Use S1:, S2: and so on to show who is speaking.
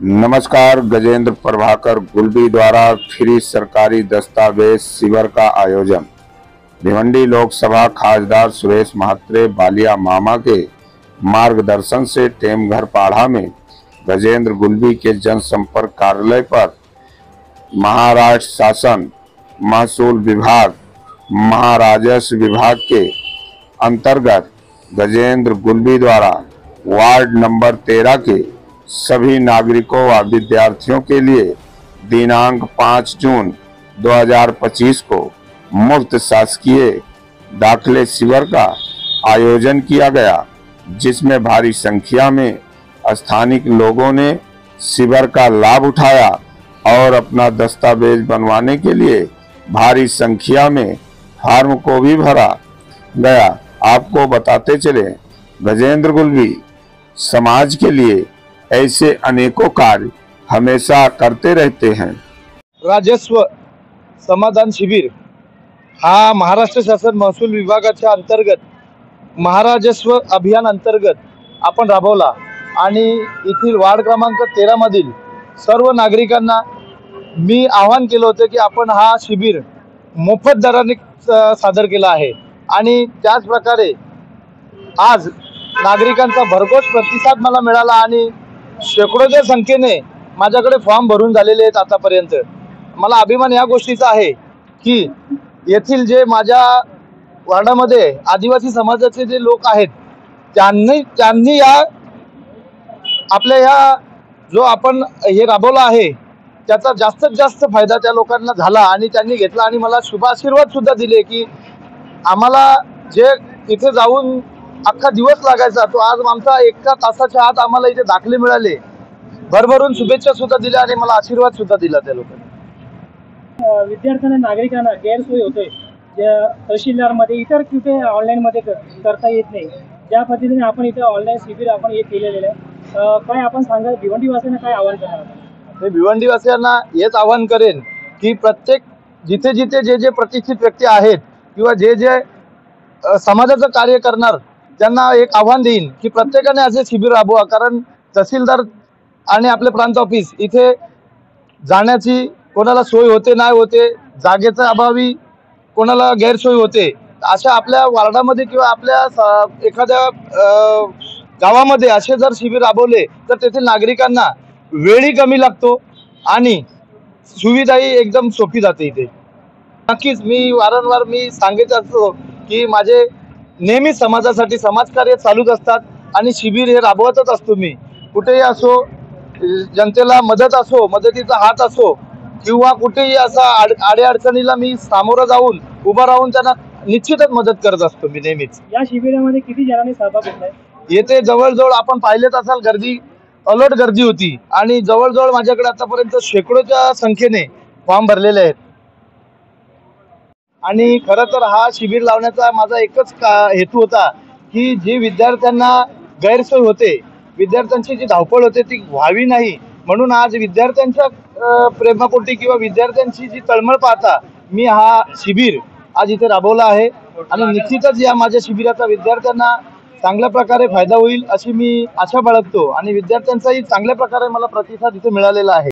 S1: नमस्कार। गजेंद्र प्रभाकर गुलबी द्वारा फ्री सरकारी दस्तावेज शिविर का आयोजन। भिवंडी लोकसभा खासदार सुरेश महात्रे बालिया मामा के मार्गदर्शन से टेमघर पाढ़ा में गजेंद्र गुलबी के जनसंपर्क कार्यालय पर महाराष्ट्र शासन महसूल विभाग महाराजस्व विभाग के अंतर्गत गजेंद्र गुलबी द्वारा वार्ड नंबर 13 के सभी नागरिकों व विद्यार्थियों के लिए दिनांक 5 जून 2025 को मुफ्त शासकीय दाखिले शिविर का आयोजन किया गया, जिसमें भारी संख्या में स्थानिक लोगों ने शिविर का लाभ उठाया और अपना दस्तावेज बनवाने के लिए भारी संख्या में फॉर्म को भी भरा गया। आपको बताते चले, गजेंद्र गुलबी समाज के लिए ऐसे अनेकों कार्य हमेशा करते रहते हैं।
S2: राजस्व समाधान शिबिर हा महाराष्ट्र शासन महसूल विभागाच्या अंतर्गत महाराजस्व अभियान अंतर्गत आपण राबवला आणि येथील वार्ड क्रमांक 13 मधील सर्व नागरिकांना मी आवाहन केलं होतं की आपण हा शिबिर मोफत दराने सादर केला आहे आणि त्याच प्रकारे आज नागरिकांचा भरघोस प्रतिसाद मला मिळाला आणि शेकडोच्या संख्येने माझ्याकडे फॉर्म भरून झालेले आहेत। आतापर्यंत मला अभिमान या गोष्टीचा आहे की येथील जे माझ्या वार्डामध्ये आदिवासी समाजाचे जे लोक आहेत त्यांनी या आपल्या या जो आपण हे राबवला आहे त्याचा जास्तीत जास्त फायदा त्या लोकांना झाला आणि त्यांनी घेतला आणि मला शुभ आशीर्वाद सुद्धा दिले की आम्हाला जे इथे जाऊन अख्खा दिवस लागायचा तो आज आमचा 1 तासाच्या आत आम्हाला इथे दाखले मिळाले। भरभरून शुभेच्छा सुद्धा दिल्या आणि मला आशीर्वाद सुद्धा दिला त्या लोकांनी।
S3: विद्यार्थ्यांना नागरिकांना गैरसोय होते, ज्या तहसीलदार मध्ये इतर कुठे ऑनलाईन मध्ये करता येत नाही, ज्या पद्धतीने आपण इथे ऑनलाईन शिबिर आपण हे केलेले आहे, काय आपण सांगा भिवंडीवासियांना काय आवाहन करणार?
S2: मी भिवंडीवासियांना हेच आवाहन करेन की प्रत्येक जिथे जिथे जे प्रतिष्ठित व्यक्ती आहेत किंवा जे समाजाचं कार्य करणार त्यांना एक आव्हान देईन की प्रत्येकाने असे शिबिर राबवा, कारण तहसीलदार आणि आपले प्रांत ऑफिस इथे जाण्याची कोणाला सोय होते नाही होते, जागेच्या अभावी कोणाला गैरसोय होते। अशा आपल्या वार्डामध्ये किंवा आपल्या एखाद्या गावामध्ये असे जर शिबिर राबवले तर तेथील नागरिकांना वेळही कमी लागतो आणि सुविधाही एकदम सोपी जाते। इथे नक्कीच मी वारंवार सांगत असतो की माझे नेहमी समाजासाठी समाजकार्य चालूच असतात आणि शिबिर हे राबवतच असतो। मी कुठेही असो, जनतेला मदत असो, मदतीचा हात असो किंवा कुठेही असा अडचणीला मी सामोरं जाऊन उभा राहून त्यांना निश्चितच मदत करत असतो मी नेहमीच।
S3: या शिबिरामध्ये किती जणांनी सहभाग घेतलाय?
S2: येथे जवळजवळ आपण पाहिलेच असाल गर्दी अलर्ट गर्दी होती आणि जवळजवळ माझ्याकडे आतापर्यंत शेकडोच्या संख्येने फॉर्म भरलेले आहेत आणि खरं तर हा शिबिर लावण्याचा माझा एकच हेतू होता की जे विद्यार्थ्यांना गैरसोय होते, विद्यार्थ्यांची जी धावपळ होते ती व्हावी नाही, म्हणून आज विद्यार्थ्यांच्या प्रेमापोटी किंवा विद्यार्थ्यांची जी तळमळ पाहता मी हा शिबिर आज इथे राबवला आहे आणि निश्चितच या माझ्या शिबिराचा विद्यार्थ्यांना चांगल्या प्रकारे फायदा होईल अशी मी आशा बाळगतो आणि विद्यार्थ्यांचाही चांगल्या प्रकारे मला प्रतिसाद इथे मिळालेला आहे।